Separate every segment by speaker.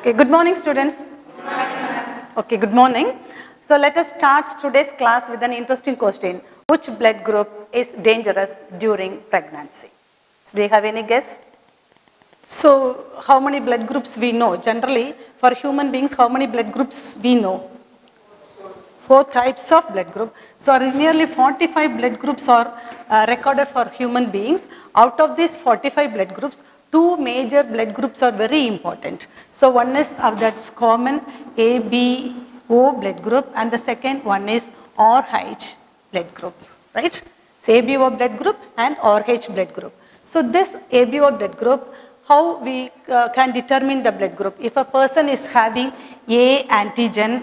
Speaker 1: Okay, good morning students. Okay, good morning. So let us start today's class with an interesting question. Which blood group is dangerous during pregnancy? So do you have any guess? So how many blood groups we know? Generally, for human beings, how many blood groups we know? 4 types of blood group. So nearly 45 blood groups are recorded for human beings. Out of these 45 blood groups, 2 major blood groups are very important. So one is that's common ABO blood group and the second one is RH blood group, right? So ABO blood group and RH blood group. So this ABO blood group, how we can determine the blood group? If a person is having A antigen,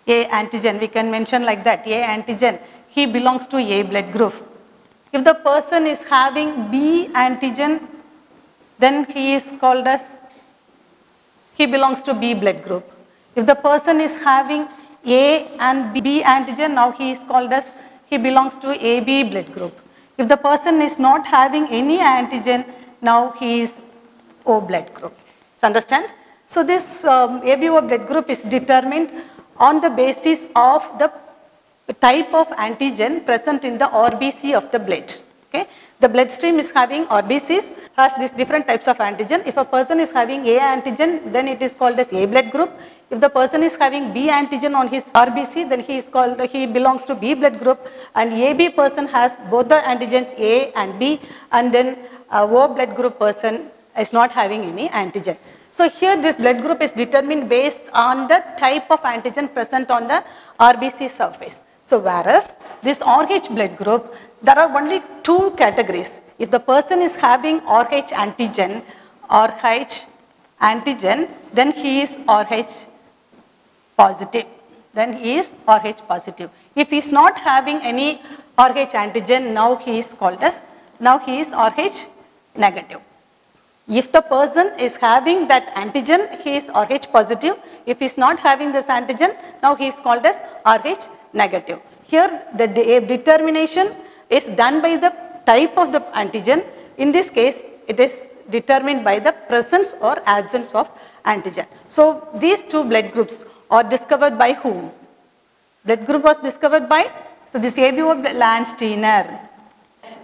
Speaker 1: we can mention like that, A antigen, he belongs to A blood group. If the person is having B antigen, then he is called as, he belongs to B blood group. If the person is having A and B antigen, now he is called as, he belongs to AB blood group. If the person is not having any antigen, now he is O blood group. So understand? So this ABO blood group is determined on the basis of the type of antigen present in the RBC of the blood. Okay? The bloodstream is having RBCs, has these different types of antigen. If a person is having A antigen, then it is called as A blood group. If the person is having B antigen on his RBC, then he belongs to B blood group. And AB person has both the antigens A and B, and then O blood group person is not having any antigen. So here this blood group is determined based on the type of antigen present on the RBC surface. So whereas this RH blood group, there are only 2 categories. If the person is having RH antigen, then he is RH positive. Then he is RH positive. If he is not having any RH antigen, now he is RH negative. If the person is having that antigen, he is RH positive. If he is not having this antigen, now he is called as RH negative. Here the determination is done by the type of the antigen. In this case, it is determined by the presence or absence of antigen. So these 2 blood groups are discovered by whom? Blood group was discovered by, so this ABO Landsteiner.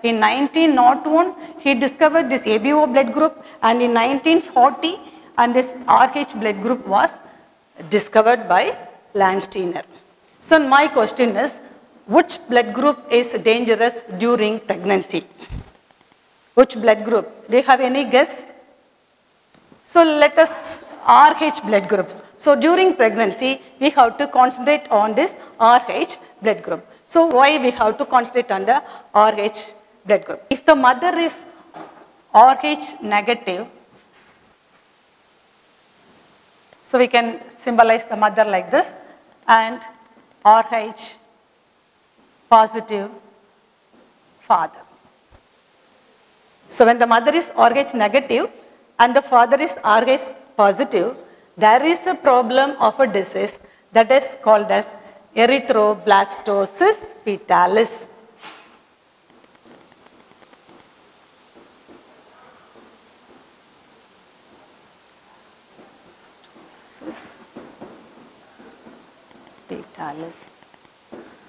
Speaker 1: In 1901, he discovered this ABO blood group, and in 1940, and this RH blood group was discovered by Landsteiner. So my question is, which blood group is dangerous during pregnancy? Which blood group? Do you have any guess? So let us RH blood groups. So during pregnancy, we have to concentrate on this RH blood group. So why we have to concentrate on the RH blood group? If the mother is RH negative, so we can symbolize the mother like this, and RH positive father. So when the mother is RH negative and the father is RH positive, there is a problem of a disease that is called as erythroblastosis fetalis.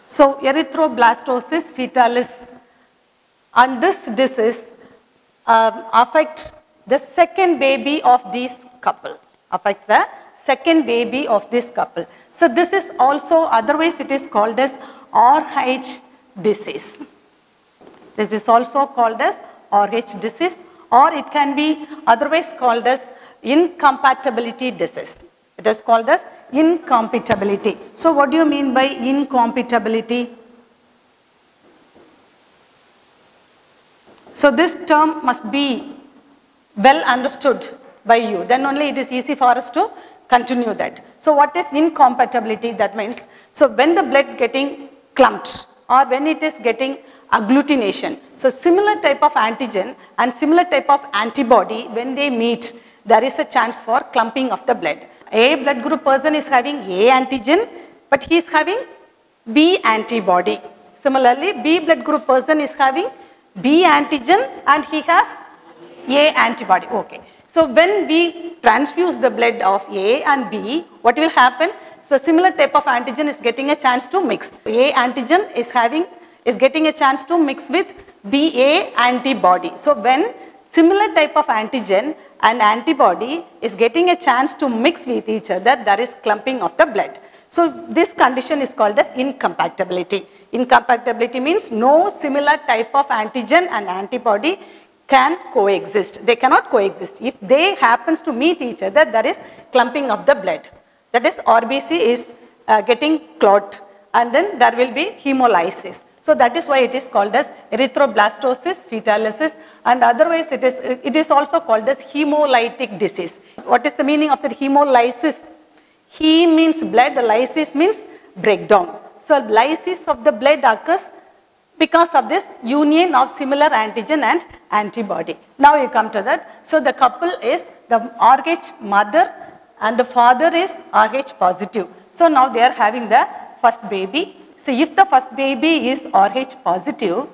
Speaker 1: So erythroblastosis fetalis, and this disease affects the second baby of this couple. So this is also, otherwise it is called as RH disease. This is also called as RH disease, or it can be otherwise called as incompatibility disease. It is called as incompatibility. So what do you mean by incompatibility? So this term must be well understood by you, then only it is easy for us to continue that. So what is incompatibility? That means, so when the blood getting clumped or when it is getting agglutination, so similar type of antigen and similar type of antibody, when they meet, there is a chance for clumping of the blood. A blood group person is having A antigen, but he is having B antibody. Similarly, B blood group person is having B antigen and he has A antibody. Okay. So when we transfuse the blood of A and B, what will happen? So similar type of antigen is getting a chance to mix. A antigen is getting a chance to mix with BA antibody. So when similar type of antigen and antibody is getting a chance to mix with each other, there is clumping of the blood. So this condition is called as incompatibility. Incompatibility means no similar type of antigen and antibody can coexist. They cannot coexist. If they happens to meet each other, there is clumping of the blood. That is, RBC is getting clot, and then there will be hemolysis. So that is why it is called as erythroblastosis, fetalysis, and otherwise it is also called as hemolytic disease. What is the meaning of the hemolysis? He means blood, lysis means breakdown. So lysis of the blood occurs because of this union of similar antigen and antibody. Now you come to that. So the couple is the RH mother and the father is RH positive. So now they are having the first baby. So if the first baby is RH positive,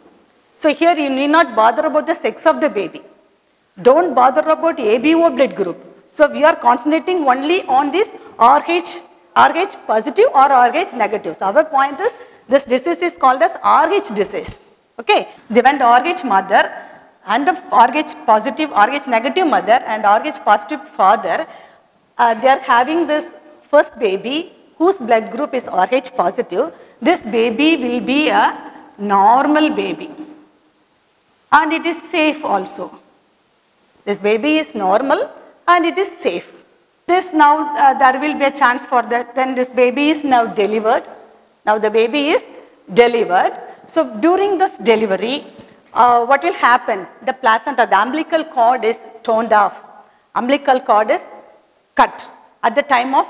Speaker 1: so here you need not bother about the sex of the baby. Don't bother about ABO blood group. So we are concentrating only on this RH positive or RH negative. So our point is this disease is called as RH disease. Okay. When the RH mother and the RH positive, RH negative mother and RH positive father, they are having this first baby whose blood group is RH positive. This baby will be a normal baby and it is safe also. This baby is normal and it is safe. This now there will be a chance for that. Then this baby is now delivered. Now the baby is delivered. So during this delivery, what will happen? The placenta, the umbilical cord is torn off. Umbilical cord is cut at the time of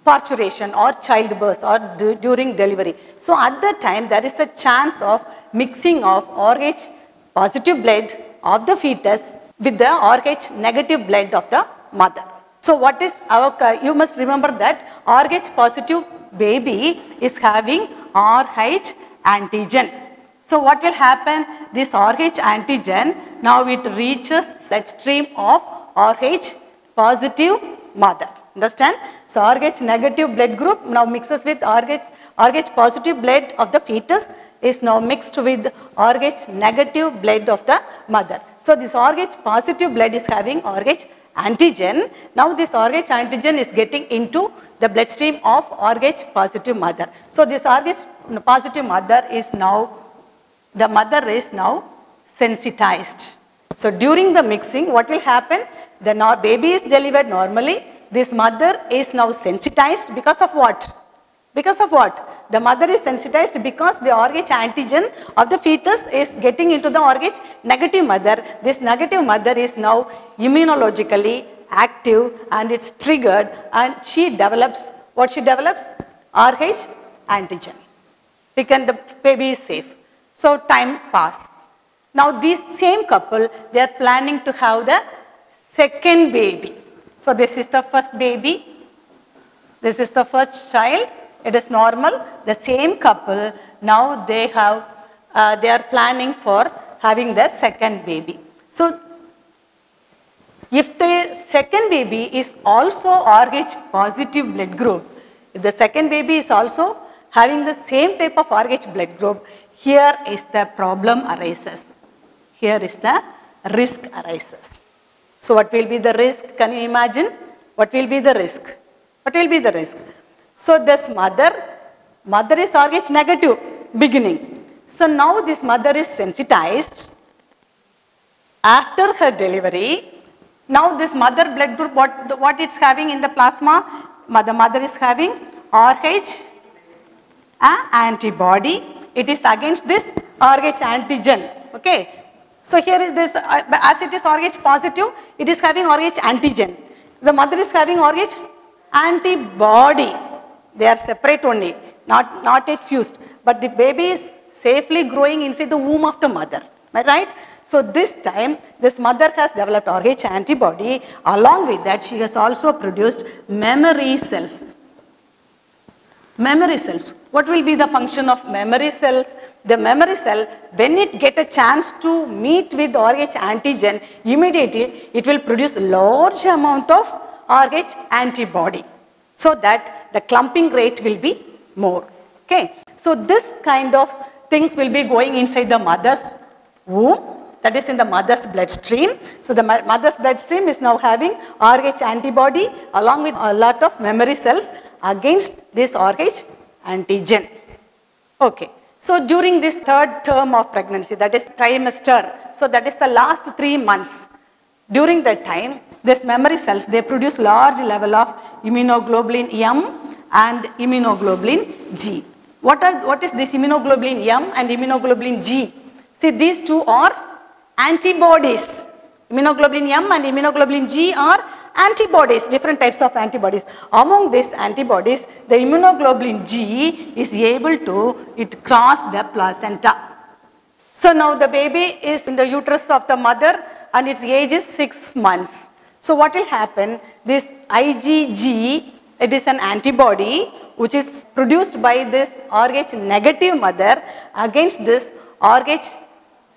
Speaker 1: parturition or childbirth or during delivery. So at that time there is a chance of mixing of RH positive blood of the fetus with the RH negative blood of the mother. So what is our, you must remember that RH positive baby is having RH antigen. So what will happen? This RH antigen, now it reaches bloodstream of RH positive mother. Understand? So RH negative blood group now mixes with RH positive blood of the fetus is now mixed with RH negative blood of the mother. So this RH positive blood is having RH antigen. Now this RH antigen is getting into the bloodstream of RH positive mother. So this RH positive mother is now, the mother is now sensitized. So during the mixing, what will happen? The baby is delivered normally. This mother is now sensitized because of what? Because of what? The mother is sensitized because the RH antigen of the fetus is getting into the RH negative mother. This negative mother is now immunologically active and it's triggered and she develops, what she develops? RH antigen. The baby is safe. So time passes. Now this same couple, they are planning to have the second baby. So this is the first baby. This is the first child. It is normal. The same couple, now they have, they are planning for having the second baby. So if the second baby is also RH positive blood group, if the second baby is also having the same type of RH blood group, here is the problem arises. Here is the risk arises. So what will be the risk? Can you imagine? What will be the risk? What will be the risk? So this mother is RH negative beginning. So now this mother is sensitized. After her delivery, now this mother blood group, what it's having in the plasma? The mother is having RH antibody. It is against this RH antigen. Okay. So here is this, as it is RH positive, it is having RH antigen. The mother is having RH antibody. They are separate only, not yet fused. But the baby is safely growing inside the womb of the mother. Am I right? So this time, this mother has developed RH antibody. Along with that, she has also produced memory cells. Memory cells. What will be the function of memory cells? The memory cell, when it get a chance to meet with RH antigen, immediately it will produce large amount of RH antibody, so that the clumping rate will be more. Okay. So this kind of things will be going inside the mother's womb, that is in the mother's bloodstream. So the mother's bloodstream is now having RH antibody along with a lot of memory cells against this RH antigen. Okay. So during this third term of pregnancy, that is trimester, so that is the last 3 months, during that time, these memory cells, they produce large level of immunoglobulin M and immunoglobulin G. What is this immunoglobulin M and immunoglobulin G? See, these two are antibodies. Immunoglobulin M and immunoglobulin G are antibodies, different types of antibodies. Among these antibodies, the immunoglobulin G is able to cross the placenta. So now the baby is in the uterus of the mother and its age is 6 months. So what will happen? This IgG, it is an antibody which is produced by this RH negative mother against this RH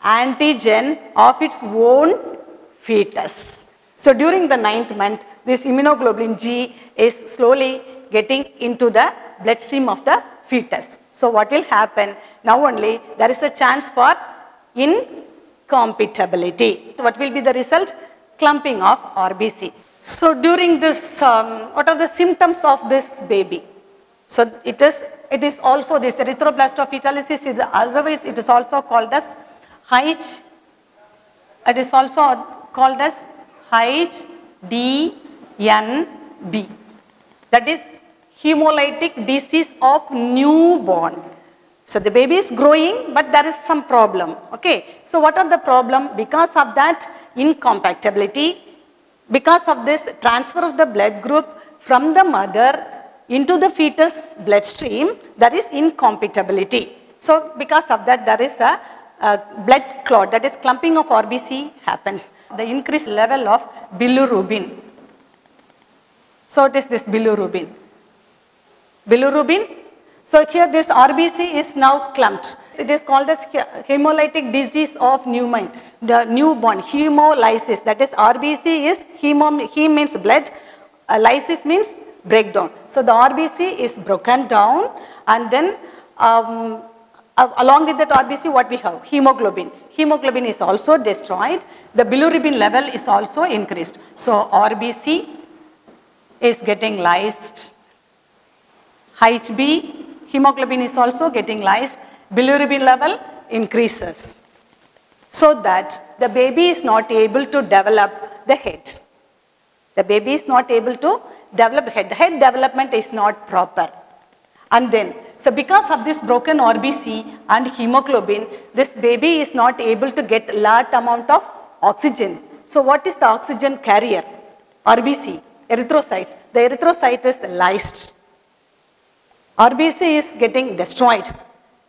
Speaker 1: antigen of its own fetus. So during the 9th month, this immunoglobulin G is slowly getting into the bloodstream of the fetus. So what will happen? Now only there is a chance for incompatibility. What will be the result? Clumping of RBC. So during this, what are the symptoms of this baby? So it is also this erythroblastophetalis is otherwise it is also called as HDNB. That is hemolytic disease of newborn. So the baby is growing, but there is some problem. Okay. So what are the problem? Because of that incompatibility, because of this transfer of the blood group from the mother into the fetus bloodstream, there is incompatibility. So because of that, there is a blood clot, that is clumping of RBC happens. The increased level of bilirubin. So it is this bilirubin. Bilirubin. So here this RBC is now clumped. It is called as hemolytic disease of newborn. The newborn, hemolysis, that is RBC is hem means blood, lysis means breakdown. So the RBC is broken down, and then along with that RBC what we have? Hemoglobin. Hemoglobin is also destroyed. The bilirubin level is also increased. So RBC is getting lysed. HB, hemoglobin is also getting lysed. Bilirubin level increases. So that the baby is not able to develop the head. The baby is not able to develop head. The head development is not proper. And then, so because of this broken RBC and hemoglobin, this baby is not able to get large amount of oxygen. So what is the oxygen carrier? RBC, erythrocytes. The erythrocyte is lysed. RBC is getting destroyed.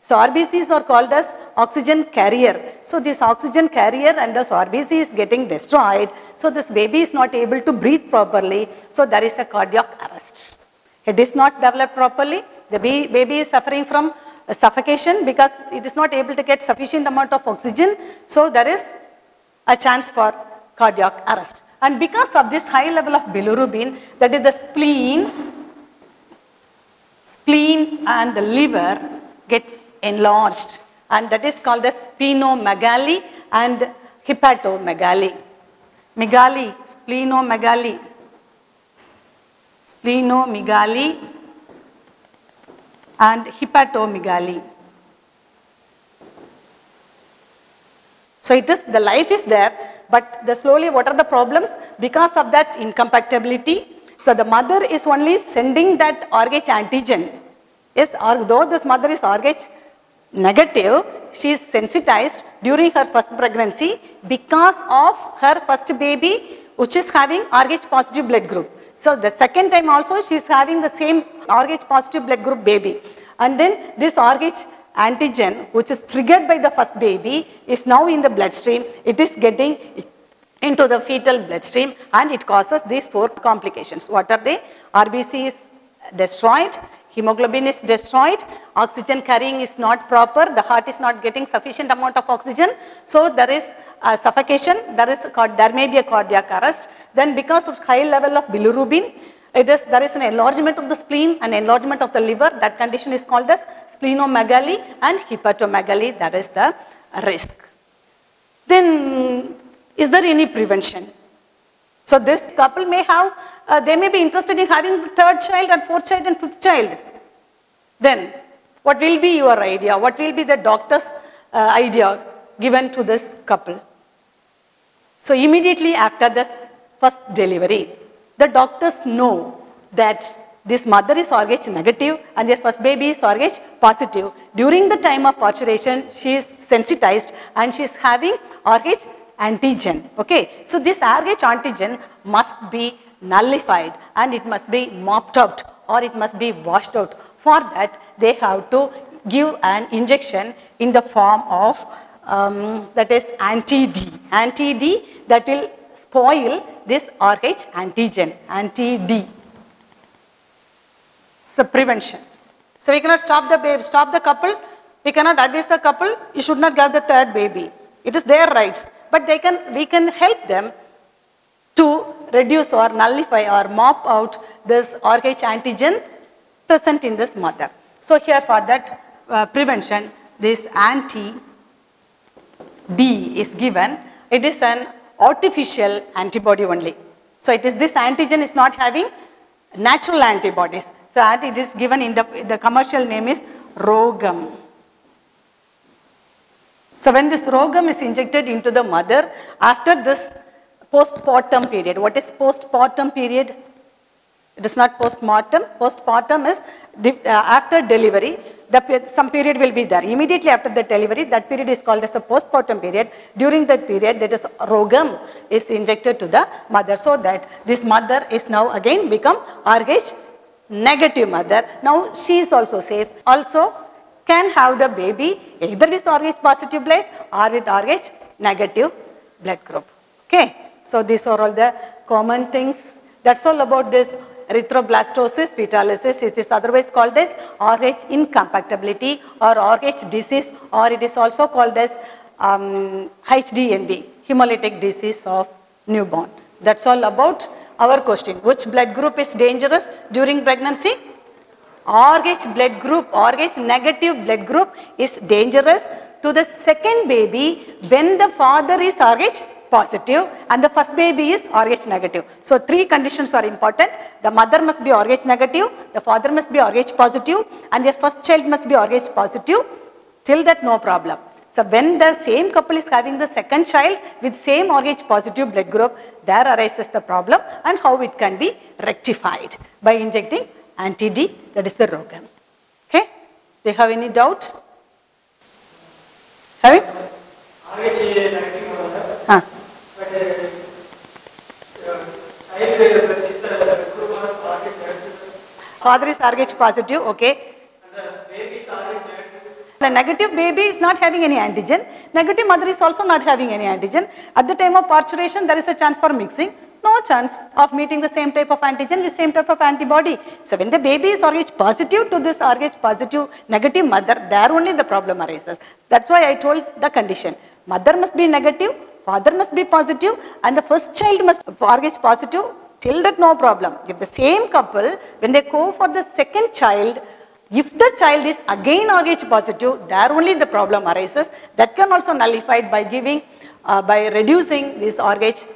Speaker 1: So RBCs are called as oxygen carrier. So this oxygen carrier and this RBC is getting destroyed. So this baby is not able to breathe properly. So there is a cardiac arrest. It is not developed properly. The baby is suffering from suffocation because it is not able to get sufficient amount of oxygen. So there is a chance for cardiac arrest. And because of this high level of bilirubin, that is the spleen and the liver gets enlarged, and that is called as splenomegaly and hepatomegaly. Megaly, splenomegaly and hepatomegaly. So it is, the life is there, but slowly what are the problems? Because of that incompatibility. So the mother is only sending that RH antigen. Yes, although this mother is RH negative, she is sensitized during her first pregnancy because of her first baby which is having RH positive blood group. So the second time also she is having the same RH positive blood group baby. And then this RH antigen which is triggered by the first baby is now in the bloodstream. It is getting into the fetal bloodstream and it causes these 4 complications. What are they? RBC is destroyed, Hemoglobin is destroyed, oxygen carrying is not proper, the heart is not getting sufficient amount of oxygen. So there is suffocation, there may be a cardiac arrest. Then because of high level of bilirubin, there is an enlargement of the spleen and enlargement of the liver. That condition is called as splenomegaly and hepatomegaly. That is the risk. Then is there any prevention? So this couple may have, they may be interested in having the third child and fourth child and fifth child. Then what will be your idea? What will be the doctor's idea given to this couple? So immediately after this first delivery, the doctors know that this mother is RH negative and their first baby is RH positive. During the time of parturition, she is sensitized and she is having RH antigen. Okay, so this RH antigen must be nullified and it must be mopped out or it must be washed out. For that, they have to give an injection in the form of that is anti-D. Anti-D that will spoil this RH antigen, anti-D. So prevention. So we cannot stop the baby, stop the couple. We cannot advise the couple, you should not have the third baby. It is their rights. But we can help them to reduce or nullify or mop out this RH antigen present in this mother. So here for that prevention, this anti-D is given. It is an artificial antibody only. So it is this antigen is not having natural antibodies. So it is given in the commercial name is Rogam. So when this Rogam is injected into the mother after this postpartum period. What is postpartum period? It is not postmortem. Postpartum is after delivery. Some period will be there. Immediately after the delivery, that period is called as the postpartum period. During that period, that is Rogam is injected to the mother so that this mother is now again become RH negative mother. Now she is also safe. Also can have the baby either with RH positive blood or with RH negative blood group. Okay. So these are all the common things. That's all about this erythroblastosis fetalis. It is otherwise called as RH incompatibility or RH disease, or it is also called as HDNB, hemolytic disease of newborn. That's all about our question. Which blood group is dangerous during pregnancy? RH blood group, RH negative blood group is dangerous to the second baby when the father is RH positive and the first baby is RH negative. So three conditions are important. The mother must be RH negative, the father must be RH positive and the first child must be RH positive. Till that no problem. So when the same couple is having the second child with same RH positive blood group, there arises the problem and how it can be rectified by injecting anti-D, that is the Rogam. Okay? Do you have any doubt? Have you? Father is RH positive, okay. The negative baby is not having any antigen. Negative mother is also not having any antigen. At the time of parturition, there is a chance for mixing. No chance of meeting the same type of antigen with same type of antibody. So when the baby is RH positive to this RH positive negative mother, there only the problem arises. That's why I told the condition. Mother must be negative, father must be positive, and the first child must be RH positive. Till that no problem. If the same couple, when they go for the second child, if the child is again RH positive, there only the problem arises. That can also nullified by giving, by reducing this RH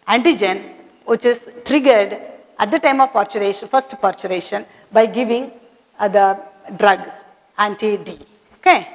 Speaker 1: antigen, which is triggered at the time of parturition, first parturition, by giving the drug anti-D. Okay.